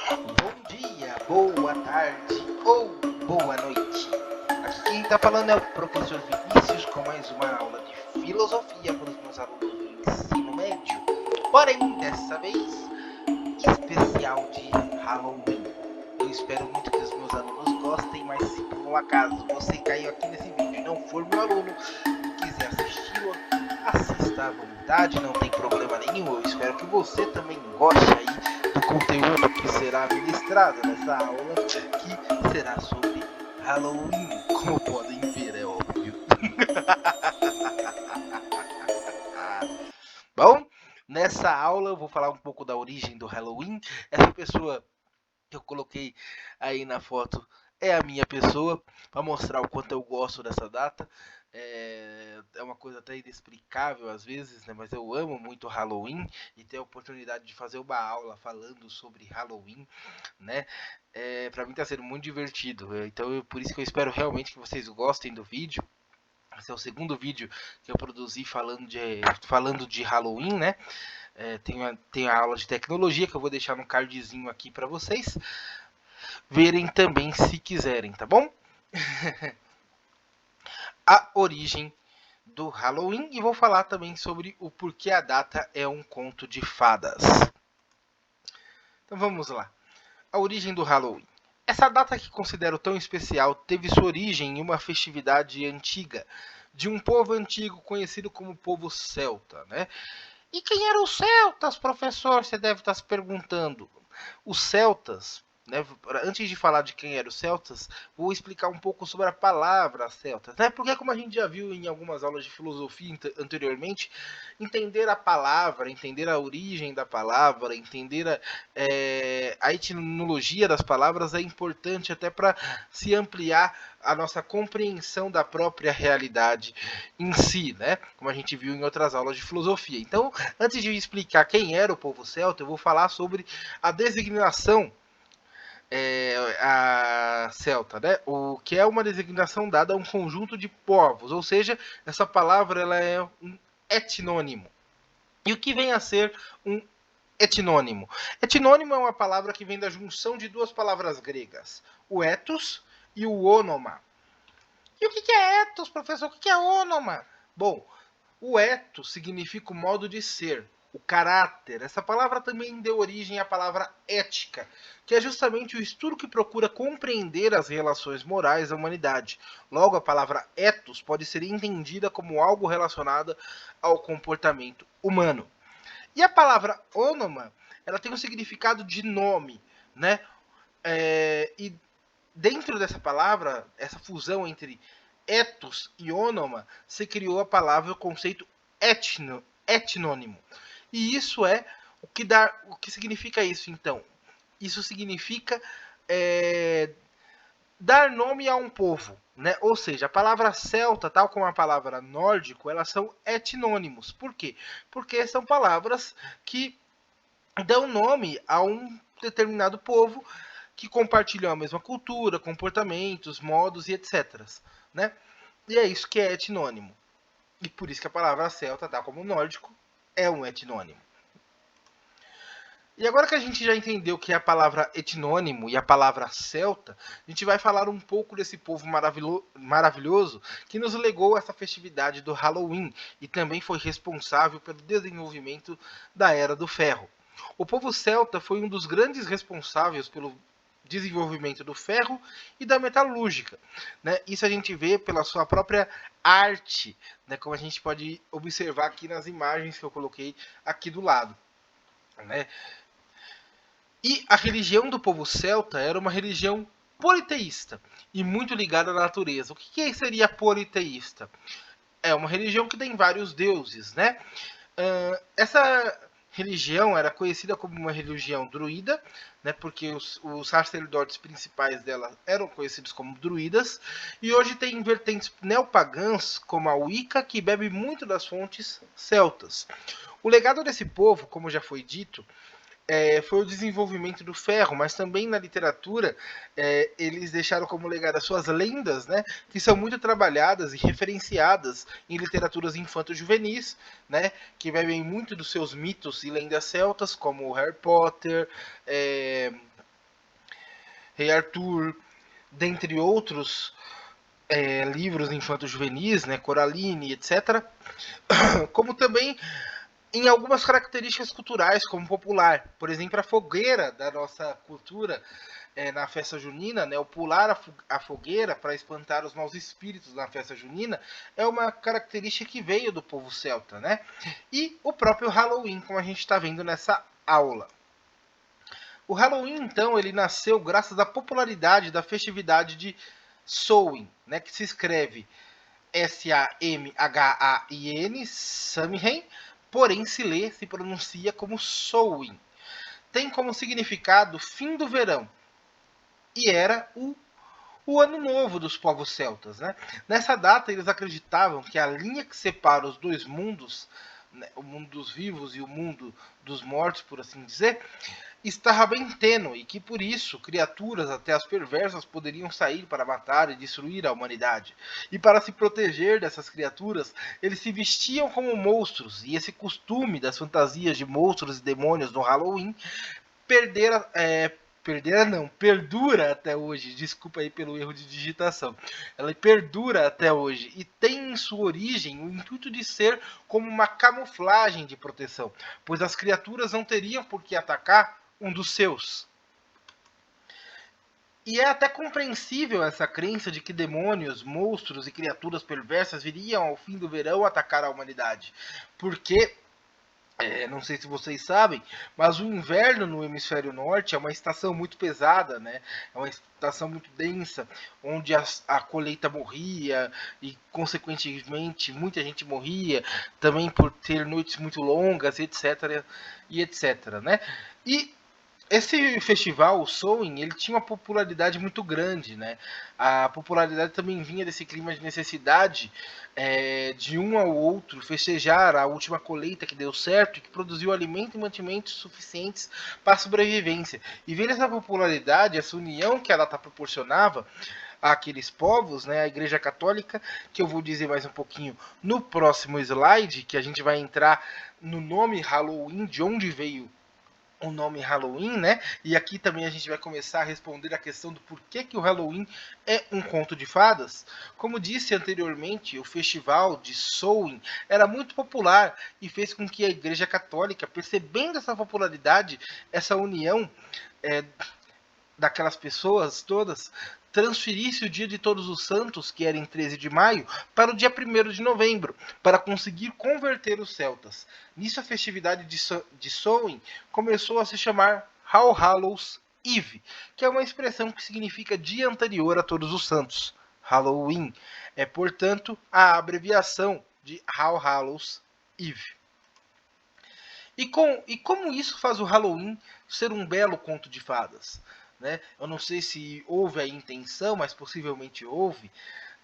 Bom dia, boa tarde ou boa noite. Aqui quem está falando é o professor Vinícius com mais uma aula de filosofia para os meus alunos do ensino médio. Porém, dessa vez, especial de Halloween. Eu espero muito que os meus alunos gostem, mas se por um acaso você caiu aqui nesse vídeo e não for meu aluno e quiser assisti-lo, assista à vontade, não tem problema nenhum. Eu espero que você também goste aí do conteúdo que será ministrado nessa aula, que será sobre Halloween, como podem ver, é óbvio. Bom, nessa aula eu vou falar um pouco da origem do Halloween. Essa pessoa que eu coloquei aí na foto é a minha pessoa, para mostrar o quanto eu gosto dessa data. É uma coisa até inexplicável às vezes, né? Mas eu amo muito Halloween e ter a oportunidade de fazer uma aula falando sobre Halloween, né? Para mim está sendo muito divertido. Então, por isso que eu espero realmente que vocês gostem do vídeo. Esse é o segundo vídeo que eu produzi falando de Halloween, né? Tem a aula de tecnologia que eu vou deixar no cardzinho aqui para vocês verem também se quiserem, tá bom? A origem do Halloween e vou falar também sobre o porquê a data é um conto de fadas. Então vamos lá. A origem do Halloween. Essa data que considero tão especial teve sua origem em uma festividade antiga, de um povo antigo conhecido como povo celta, né? E quem eram os celtas, professor? Você deve estar se perguntando. Os celtas, né, antes de falar de quem eram os celtas, vou explicar um pouco sobre a palavra celtas, né? Porque como a gente já viu em algumas aulas de filosofia anteriormente, entender a palavra, entender a origem da palavra, entender a etimologia das palavras é importante até para se ampliar a nossa compreensão da própria realidade em si, né? Como a gente viu em outras aulas de filosofia. Então, antes de explicar quem era o povo celta, eu vou falar sobre a designação a celta, né? O que é uma designação dada a um conjunto de povos, ou seja, essa palavra ela é um etnônimo. E o que vem a ser um etnônimo? Etnônimo é uma palavra que vem da junção de duas palavras gregas, o ethos e o onoma. E o que é ethos, professor? O que é onoma? Bom, o ethos significa o modo de ser, o caráter. Essa palavra também deu origem à palavra ética, que é justamente o estudo que procura compreender as relações morais da humanidade. Logo, a palavra ethos pode ser entendida como algo relacionado ao comportamento humano. E a palavra onoma, ela tem um significado de nome, né? E dentro dessa palavra, essa fusão entre ethos e onoma, se criou a palavra, o conceito etnônimo. E isso é o que significa isso, então? Isso significa dar nome a um povo, né? Ou seja, a palavra celta, tal como a palavra nórdico, elas são etnônimos. Por quê? Porque são palavras que dão nome a um determinado povo que compartilham a mesma cultura, comportamentos, modos e etc. Né? E é isso que é etnônimo. E por isso que a palavra celta, tal como nórdico, é um etnônimo. E agora que a gente já entendeu que é a palavra etnônimo e a palavra celta, a gente vai falar um pouco desse povo maravilhoso que nos legou essa festividade do Halloween e também foi responsável pelo desenvolvimento da Era do Ferro. O povo celta foi um dos grandes responsáveis pelo desenvolvimento do ferro e da metalúrgica. Né? Isso a gente vê pela sua própria arte, né? Como a gente pode observar aqui nas imagens que eu coloquei aqui do lado. Né? E a religião do povo celta era uma religião politeísta e muito ligada à natureza. O que seria politeísta? É uma religião que tem vários deuses, né? Essa religião era conhecida como uma religião druida, né, porque os sacerdotes principais dela eram conhecidos como druidas, e hoje tem vertentes neopagãs, como a Wicca, que bebe muito das fontes celtas. O legado desse povo, como já foi dito, foi o desenvolvimento do ferro, mas também na literatura eles deixaram como legado as suas lendas, né, que são muito trabalhadas e referenciadas em literaturas infanto-juvenis, né, que bebem muito dos seus mitos e lendas celtas, como Harry Potter, Rei Arthur, dentre outros livros infanto-juvenis, né, Coraline, etc. Como também em algumas características culturais, como popular. Por exemplo, a fogueira da nossa cultura na festa junina, né, o pular a fogueira para espantar os maus espíritos na festa junina, é uma característica que veio do povo celta, né? E o próprio Halloween, como a gente está vendo nessa aula. O Halloween, então, ele nasceu graças à popularidade da festividade de Samhain, né, que se escreve Samhain, Samhain, porém se pronuncia como Samhain. Tem como significado fim do verão e era o ano novo dos povos celtas, né? Nessa data eles acreditavam que a linha que separa os dois mundos, né, o mundo dos vivos e o mundo dos mortos, por assim dizer, estava bem tênue e que por isso criaturas até as perversas poderiam sair para matar e destruir a humanidade. E para se proteger dessas criaturas, eles se vestiam como monstros, e esse costume das fantasias de monstros e demônios no Halloween perdera, perdura até hoje. Desculpa aí pelo erro de digitação. Ela perdura até hoje e tem em sua origem o intuito de ser como uma camuflagem de proteção, pois as criaturas não teriam por que atacar um dos seus. E é até compreensível essa crença de que demônios, monstros e criaturas perversas viriam ao fim do verão atacar a humanidade. Porque, não sei se vocês sabem, mas o inverno no hemisfério norte é uma estação muito pesada, né? É uma estação muito densa, onde a colheita morria e, consequentemente, muita gente morria, também por ter noites muito longas, etc. E etc. Né? E esse festival, o Samhain, ele tinha uma popularidade muito grande, né? A popularidade também vinha desse clima de necessidade de um ao outro festejar a última colheita que deu certo e que produziu alimento e mantimentos suficientes para a sobrevivência. E ver essa popularidade, essa união que a data proporcionava àqueles povos, né? A Igreja Católica, que eu vou dizer mais um pouquinho no próximo slide, que a gente vai entrar no nome Halloween, de onde veio o nome Halloween, né? E aqui também a gente vai começar a responder a questão do porquê que o Halloween é um conto de fadas. Como disse anteriormente, o festival de Samhain era muito popular e fez com que a Igreja Católica, percebendo essa popularidade, essa união é, daquelas pessoas todas, transferisse o dia de Todos os Santos, que era em 13 de maio, para o dia 1º de novembro, para conseguir converter os celtas. Nisso a festividade de Samhain começou a se chamar All Hallows Eve, que é uma expressão que significa dia anterior a Todos os Santos. Halloween é, portanto, a abreviação de All Hallows Eve. E como isso faz o Halloween ser um belo conto de fadas? Né? Eu não sei se houve a intenção, mas possivelmente houve,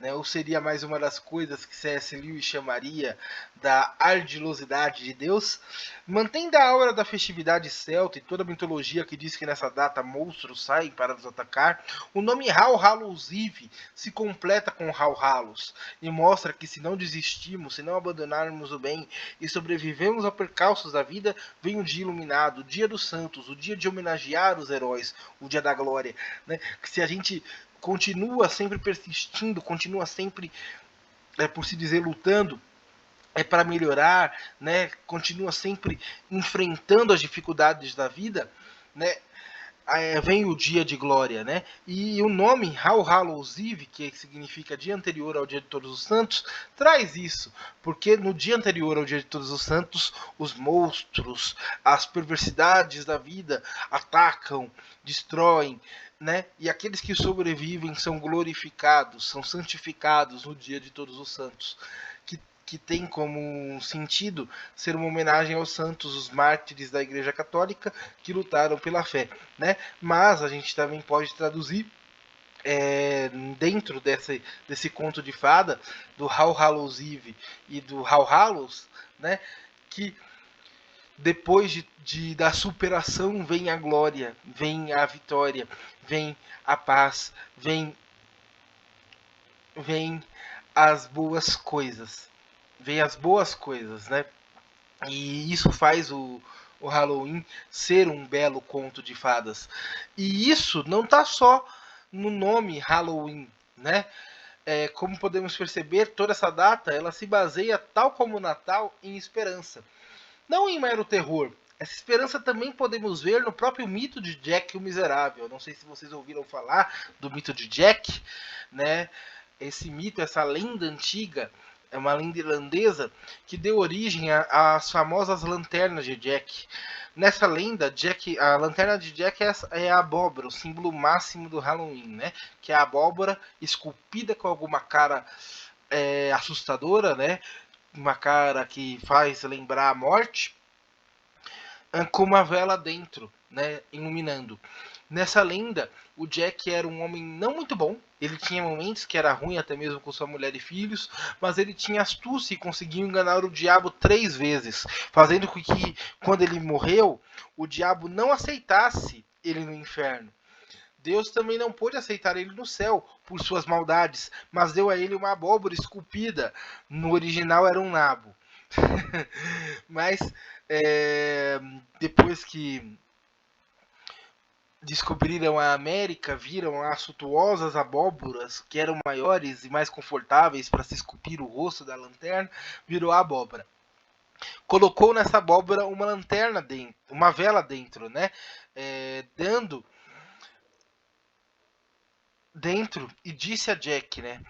né? Ou seria mais uma das coisas que C.S. Lewis chamaria da ardilosidade de Deus. Mantendo a aura da festividade celta e toda a mitologia que diz que nessa data monstros saem para nos atacar, o nome All Hallows Eve se completa com All Hallows e mostra que se não desistimos, se não abandonarmos o bem e sobrevivemos a percalços da vida, vem o dia iluminado, o dia dos santos, o dia de homenagear os heróis, o dia da glória. Né? Que se a gente continua sempre persistindo, continua sempre, por se dizer, lutando para melhorar, né? Continua sempre enfrentando as dificuldades da vida, né? Vem o dia de glória, né? E o nome All Hallows Eve, que significa dia anterior ao dia de Todos os Santos, traz isso, porque no dia anterior ao dia de Todos os Santos, os monstros, as perversidades da vida atacam, destroem, né? E aqueles que sobrevivem são glorificados, são santificados no dia de Todos os Santos, que tem como sentido ser uma homenagem aos santos, os mártires da Igreja Católica que lutaram pela fé, né? Mas a gente também pode traduzir dentro desse conto de fada do All Hallows Eve e do All Hallows, né? Que depois da superação vem a glória, vem a vitória, vem a paz, vem as boas coisas. Vem as boas coisas, né? E isso faz o Halloween ser um belo conto de fadas. E isso não está só no nome Halloween, né? Como podemos perceber, toda essa data ela se baseia, tal como o Natal, em esperança. Não em mero terror. Essa esperança também podemos ver no próprio mito de Jack o Miserável. Não sei se vocês ouviram falar do mito de Jack, né? Esse mito, essa lenda antiga, é uma lenda irlandesa que deu origem às famosas lanternas de Jack. Nessa lenda, a lanterna de Jack é a abóbora, o símbolo máximo do Halloween, né? Que é a abóbora esculpida com alguma cara assustadora, né? Uma cara que faz lembrar a morte, com uma vela dentro, né, iluminando. Nessa lenda, o Jack era um homem não muito bom. Ele tinha momentos que era ruim, até mesmo com sua mulher e filhos, mas ele tinha astúcia e conseguiu enganar o diabo 3 vezes, fazendo com que, quando ele morreu, o diabo não aceitasse ele no inferno. Deus também não pôde aceitar ele no céu por suas maldades, mas deu a ele uma abóbora esculpida. No original era um nabo. Mas depois que descobriram a América, viram as suntuosas abóboras que eram maiores e mais confortáveis para se esculpir o rosto da lanterna, virou a abóbora. Colocou nessa abóbora uma lanterna dentro, uma vela dentro, né? Dando dentro, e disse a Jack, né?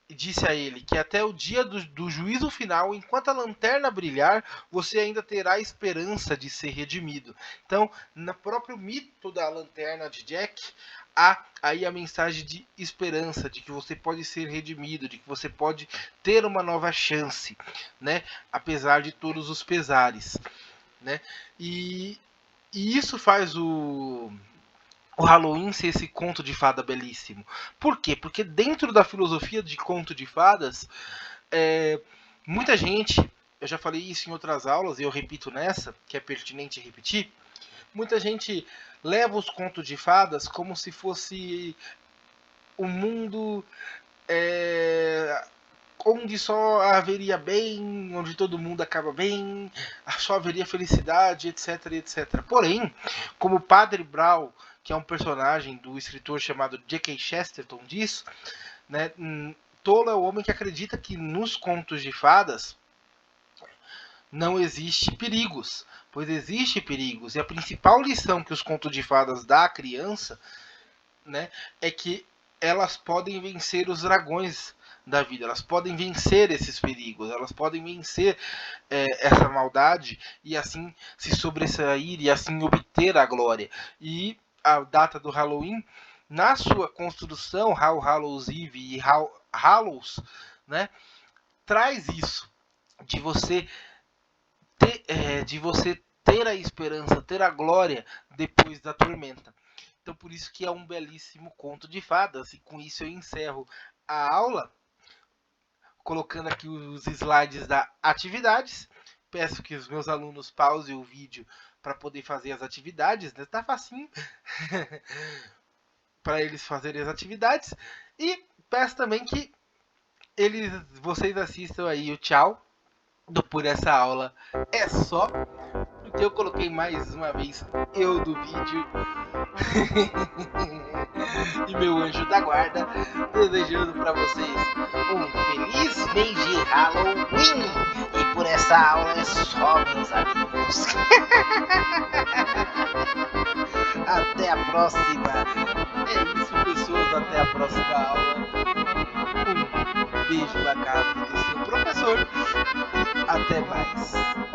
E disse a ele que até o dia do juízo final, enquanto a lanterna brilhar, você ainda terá esperança de ser redimido. Então, no próprio mito da lanterna de Jack, há aí a mensagem de esperança, de que você pode ser redimido, de que você pode ter uma nova chance, né? Apesar de todos os pesares, né? E isso faz o Halloween ser esse conto de fada belíssimo. Por quê? Porque dentro da filosofia de conto de fadas, muita gente, eu já falei isso em outras aulas e eu repito nessa, que é pertinente repetir, muita gente leva os contos de fadas como se fosse um mundo onde só haveria bem, onde todo mundo acaba bem, só haveria felicidade, etc, etc. Porém, como o Padre Brown, que é um personagem do escritor chamado J.K. Chesterton, diz, né, tolo é o homem que acredita que nos contos de fadas não existe perigos, pois existe perigos. E a principal lição que os contos de fadas dá à criança, né, é que elas podem vencer os dragões da vida, elas podem vencer esses perigos, elas podem vencer essa maldade e assim se sobressair e assim obter a glória. E a data do Halloween, na sua construção, All Hallows Eve e Hallows, né, traz isso de você ter a esperança, ter a glória depois da tormenta. Então por isso que é um belíssimo conto de fadas. E com isso eu encerro a aula, colocando aqui os slides da atividades. Peço que os meus alunos pausem o vídeo para poder fazer as atividades, né? Tá facinho para eles fazerem as atividades. E peço também que vocês assistam aí o tchau do Por Essa Aula É Só. Então eu coloquei mais uma vez eu do vídeo e meu anjo da guarda, desejando para vocês um feliz mês de Halloween. E por essa aula é só, meus amigos. Até a próxima. É isso, pessoas. Até a próxima aula. Um beijo na cara do seu professor. E até mais.